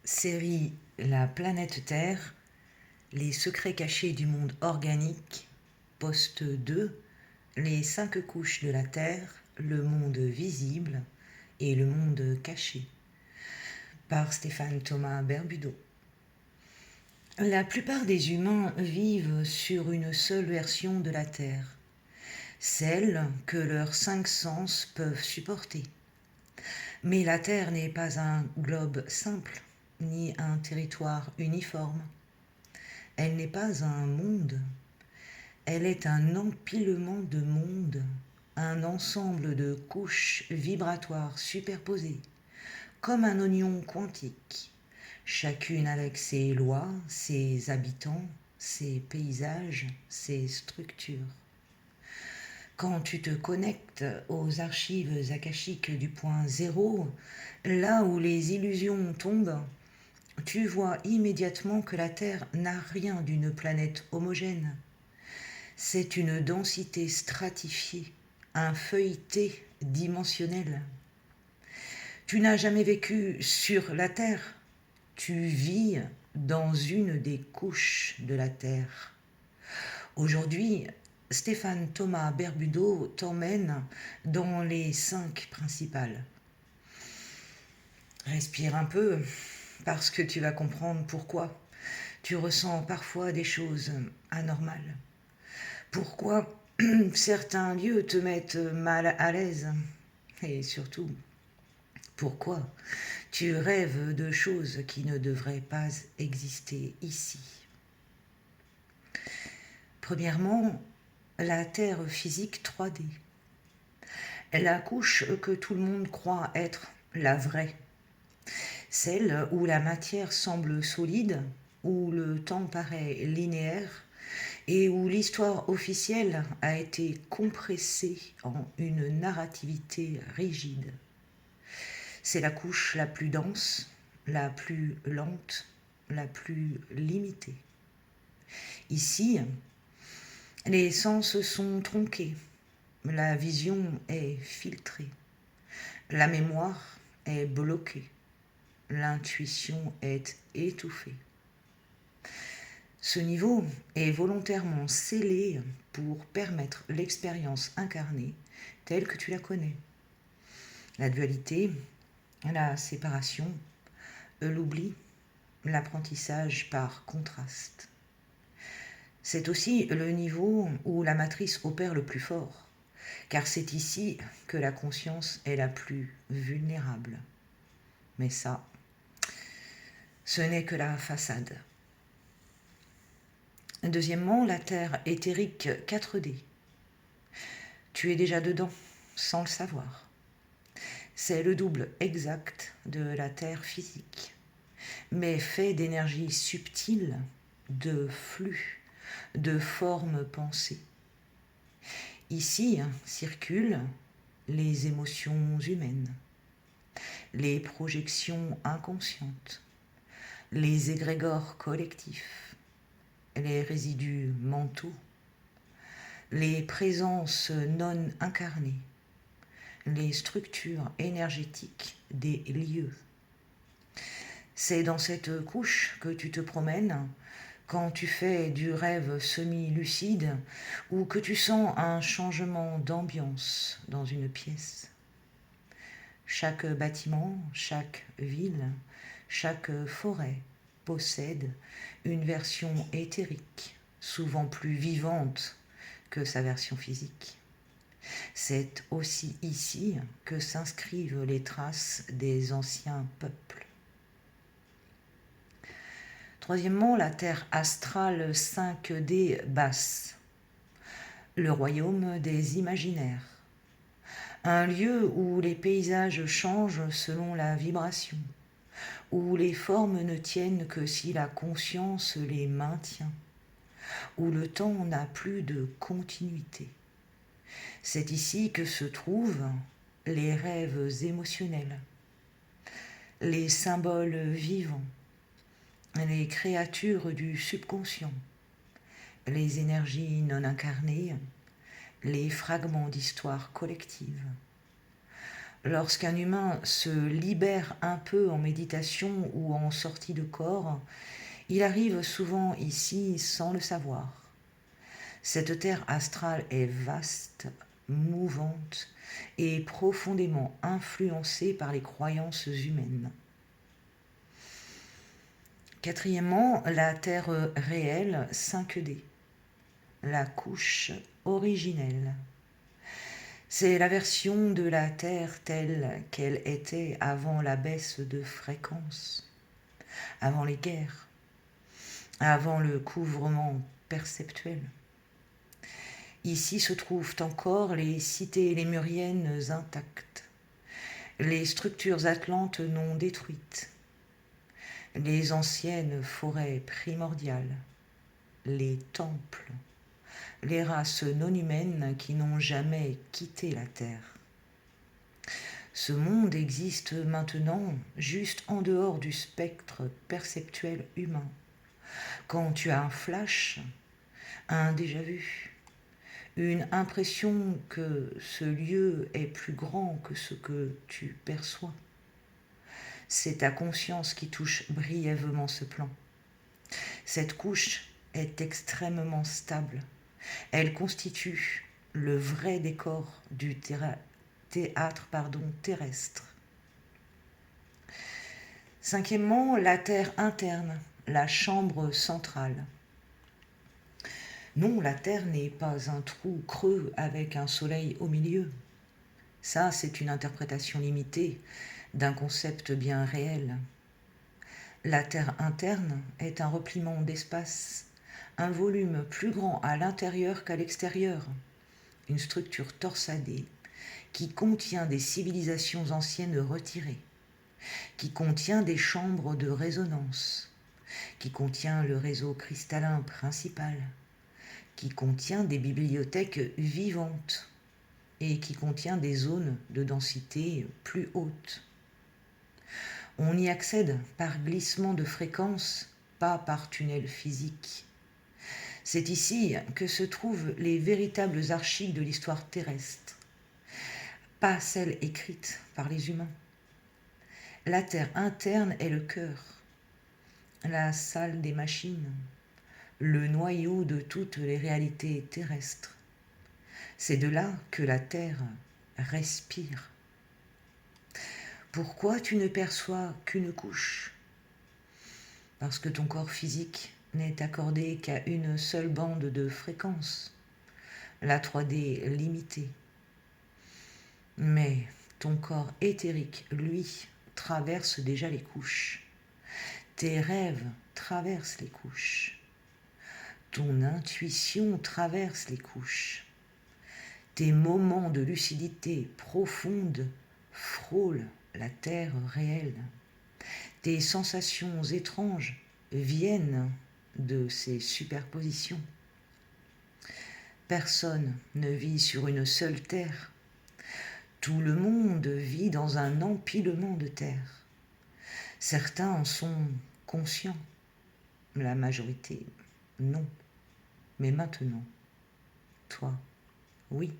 Série La planète Terre, les secrets cachés du monde organique, poste 2, les 5 couches de la Terre, le monde visible et le monde caché, par Stéphane Thomas Berbudo. La plupart des humains vivent sur une seule version de la Terre, celle que leurs 5 sens peuvent supporter. Mais la Terre n'est pas un globe simple, ni un territoire uniforme. Elle n'est pas un monde, elle est un empilement de mondes, un ensemble de couches vibratoires superposées, comme un oignon quantique, chacune avec ses lois, ses habitants, ses paysages, ses structures. Quand tu te connectes aux archives akashiques du point zéro, là où les illusions tombent, tu vois immédiatement que la Terre n'a rien d'une planète homogène. C'est une densité stratifiée, un feuilleté dimensionnel. Tu n'as jamais vécu sur la Terre, tu vis dans une des couches de la Terre. Aujourd'hui, Stéphane Thomas Berbudo t'emmène dans les 5 principales. Respire un peu, parce que tu vas comprendre pourquoi tu ressens parfois des choses anormales. Pourquoi certains lieux te mettent mal à l'aise. Et surtout, pourquoi tu rêves de choses qui ne devraient pas exister ici. Premièrement, la Terre physique 3D. La couche que tout le monde croit être la vraie. Celle où la matière semble solide, où le temps paraît linéaire et où l'histoire officielle a été compressée en une narrativité rigide. C'est la couche la plus dense, la plus lente, la plus limitée. Ici, les sens sont tronqués, la vision est filtrée, la mémoire est bloquée, l'intuition est étouffée. Ce niveau est volontairement scellé pour permettre l'expérience incarnée telle que tu la connais. La dualité, la séparation, l'oubli, l'apprentissage par contraste. C'est aussi le niveau où la matrice opère le plus fort, car c'est ici que la conscience est la plus vulnérable. Mais ça, ce n'est que la façade. Deuxièmement, la Terre éthérique 4D. Tu es déjà dedans, sans le savoir. C'est le double exact de la Terre physique, mais fait d'énergie subtile, de flux, de formes pensées. Ici circulent les émotions humaines, les projections inconscientes, les égrégores collectifs, les résidus mentaux, les présences non incarnées, les structures énergétiques des lieux. C'est dans cette couche que tu te promènes quand tu fais du rêve semi-lucide ou que tu sens un changement d'ambiance dans une pièce. Chaque bâtiment, chaque ville, chaque forêt possède une version éthérique, souvent plus vivante que sa version physique. C'est aussi ici que s'inscrivent les traces des anciens peuples. Troisièmement, la terre astrale 5D basse, le royaume des imaginaires. Un lieu où les paysages changent selon la vibration, où les formes ne tiennent que si la conscience les maintient, où le temps n'a plus de continuité. C'est ici que se trouvent les rêves émotionnels, les symboles vivants, les créatures du subconscient, les énergies non incarnées, les fragments d'histoire collective. Lorsqu'un humain se libère un peu en méditation ou en sortie de corps, il arrive souvent ici sans le savoir. Cette terre astrale est vaste, mouvante et profondément influencée par les croyances humaines. Quatrièmement, la Terre réelle 5D, la couche originelle. C'est la version de la Terre telle qu'elle était avant la baisse de fréquence, avant les guerres, avant le couvrement perceptuel. Ici se trouvent encore les cités lémuriennes intactes, les structures atlantes non détruites, les anciennes forêts primordiales, les temples, les races non humaines qui n'ont jamais quitté la Terre. Ce monde existe maintenant juste en dehors du spectre perceptuel humain. Quand tu as un flash, un déjà-vu, une impression que ce lieu est plus grand que ce que tu perçois, c'est ta conscience qui touche brièvement ce plan. Cette couche est extrêmement stable. Elle constitue le vrai décor du théâtre terrestre. Cinquièmement, la terre interne, la chambre centrale. Non, la Terre n'est pas un trou creux avec un soleil au milieu. Ça, c'est une interprétation limitée d'un concept bien réel. La Terre interne est un repliement d'espace, un volume plus grand à l'intérieur qu'à l'extérieur, une structure torsadée qui contient des civilisations anciennes retirées, qui contient des chambres de résonance, qui contient le réseau cristallin principal, qui contient des bibliothèques vivantes et qui contient des zones de densité plus hautes. On y accède par glissement de fréquence, pas par tunnel physique. C'est ici que se trouvent les véritables archives de l'histoire terrestre, pas celles écrites par les humains. La terre interne est le cœur, la salle des machines, le noyau de toutes les réalités terrestres. C'est de là que la terre respire. Pourquoi tu ne perçois qu'une couche ? Parce que ton corps physique n'est accordé qu'à une seule bande de fréquence, la 3D limitée. Mais ton corps éthérique, lui, traverse déjà les couches. Tes rêves traversent les couches. Ton intuition traverse les couches. Tes moments de lucidité profonde frôlent la terre réelle. Tes sensations étranges viennent de ces superpositions. Personne ne vit sur une seule terre. Tout le monde vit dans un empilement de terres. Certains en sont conscients, la majorité non. Mais maintenant, toi, oui.